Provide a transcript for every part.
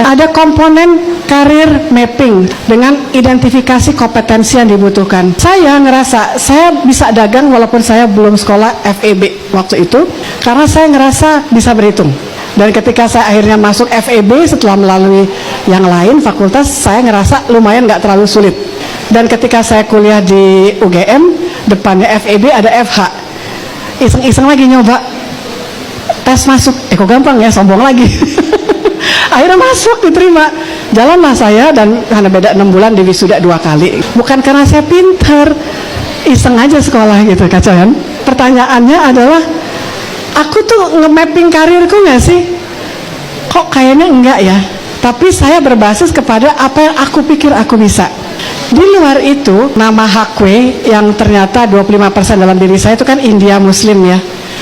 Ada komponen karir mapping dengan identifikasi kompetensi yang dibutuhkan. Saya ngerasa saya bisa dagang walaupun saya belum sekolah FEB waktu itu, karena saya ngerasa bisa berhitung. Dan ketika saya akhirnya masuk FEB setelah melalui yang lain fakultas, saya ngerasa lumayan nggak terlalu sulit. Dan ketika saya kuliah di UGM, depannya FEB ada FH. Iseng-iseng lagi nyoba tes masuk, kok gampang ya, sombong lagi. Akhirnya masuk, diterima. Jalanlah saya, dan hanya beda 6 bulan di wisuda 2 kali. Bukan karena saya pinter, iseng aja sekolah gitu, kacau kan. Pertanyaannya adalah, aku tuh nge-mapping karirku gak sih? Kok kayaknya enggak ya. Tapi saya berbasis kepada apa yang aku pikir aku bisa. Di luar itu, nama Hakwe yang ternyata 25% dalam diri saya itu kan India Muslim ya.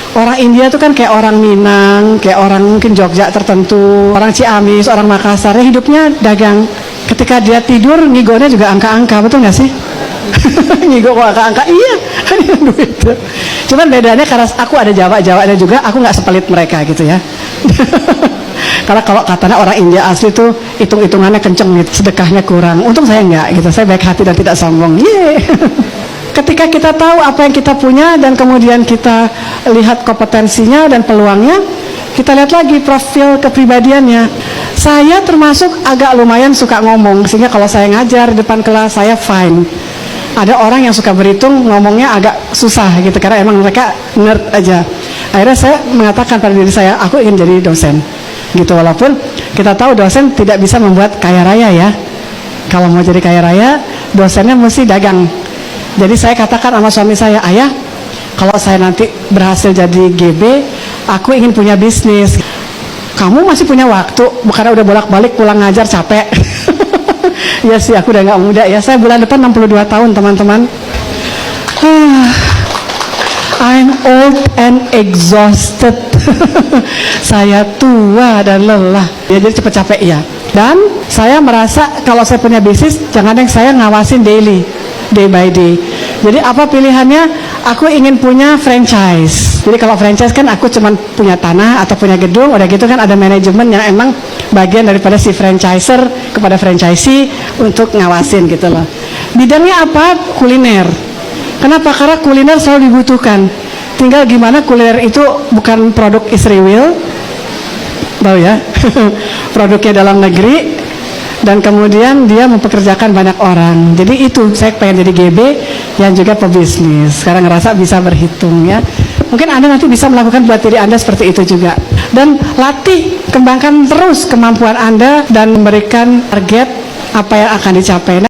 Orang India itu kan kayak orang Minang, kayak orang mungkin Jogja tertentu, orang Ciamis, orang Makassar, ya hidupnya dagang. Ketika dia tidur, ngigonya juga angka-angka, betul nggak sih? Ngigo kok angka-angka, iya, kan duit. Cuman bedanya karena aku ada Jawa-Jawanya juga, aku nggak sepelit mereka gitu ya. Karena kalau katanya orang India asli tuh hitung-hitungannya kenceng gitu, sedekahnya kurang. Untung saya nggak gitu, saya baik hati dan tidak sombong. Ketika kita tahu apa yang kita punya dan kemudian kita lihat kompetensinya dan peluangnya, kita lihat lagi profil kepribadiannya. Saya termasuk agak lumayan suka ngomong, sehingga kalau saya ngajar di depan kelas saya fine. Ada orang yang suka berhitung, ngomongnya agak susah gitu, karena emang mereka nerd aja. Akhirnya saya mengatakan pada diri saya, aku ingin jadi dosen gitu, walaupun kita tahu dosen tidak bisa membuat kaya raya ya. Kalau mau jadi kaya raya, dosennya mesti dagang. Jadi saya katakan sama suami saya, ayah, kalau saya nanti berhasil jadi GB, aku ingin punya bisnis. Kamu masih punya waktu, karena udah bolak-balik pulang ngajar capek. Ya sih, aku udah gak muda ya. Saya bulan depan 62 tahun teman-teman. I'm old and exhausted. Saya tua dan lelah. Ya, jadi cepet capek ya. Dan saya merasa kalau saya punya bisnis, jangan yang saya ngawasin daily, day by day. Jadi apa pilihannya? Aku ingin punya franchise. Jadi kalau franchise kan aku cuma punya tanah atau punya gedung, udah gitu kan ada manajemen yang emang bagian daripada si franchiser kepada franchisee untuk ngawasin gitu loh. Bidangnya apa? Kuliner. Kenapa? Karena kuliner selalu dibutuhkan. Tinggal gimana kuliner itu bukan produk Israel, tahu ya, produknya dalam negeri, dan kemudian dia mempekerjakan banyak orang. Jadi itu saya pengen jadi GB yang juga pebisnis. Sekarang ngerasa bisa berhitung ya. Mungkin Anda nanti bisa melakukan buat diri Anda seperti itu juga. Dan latih, kembangkan terus kemampuan Anda dan memberikan target apa yang akan dicapai.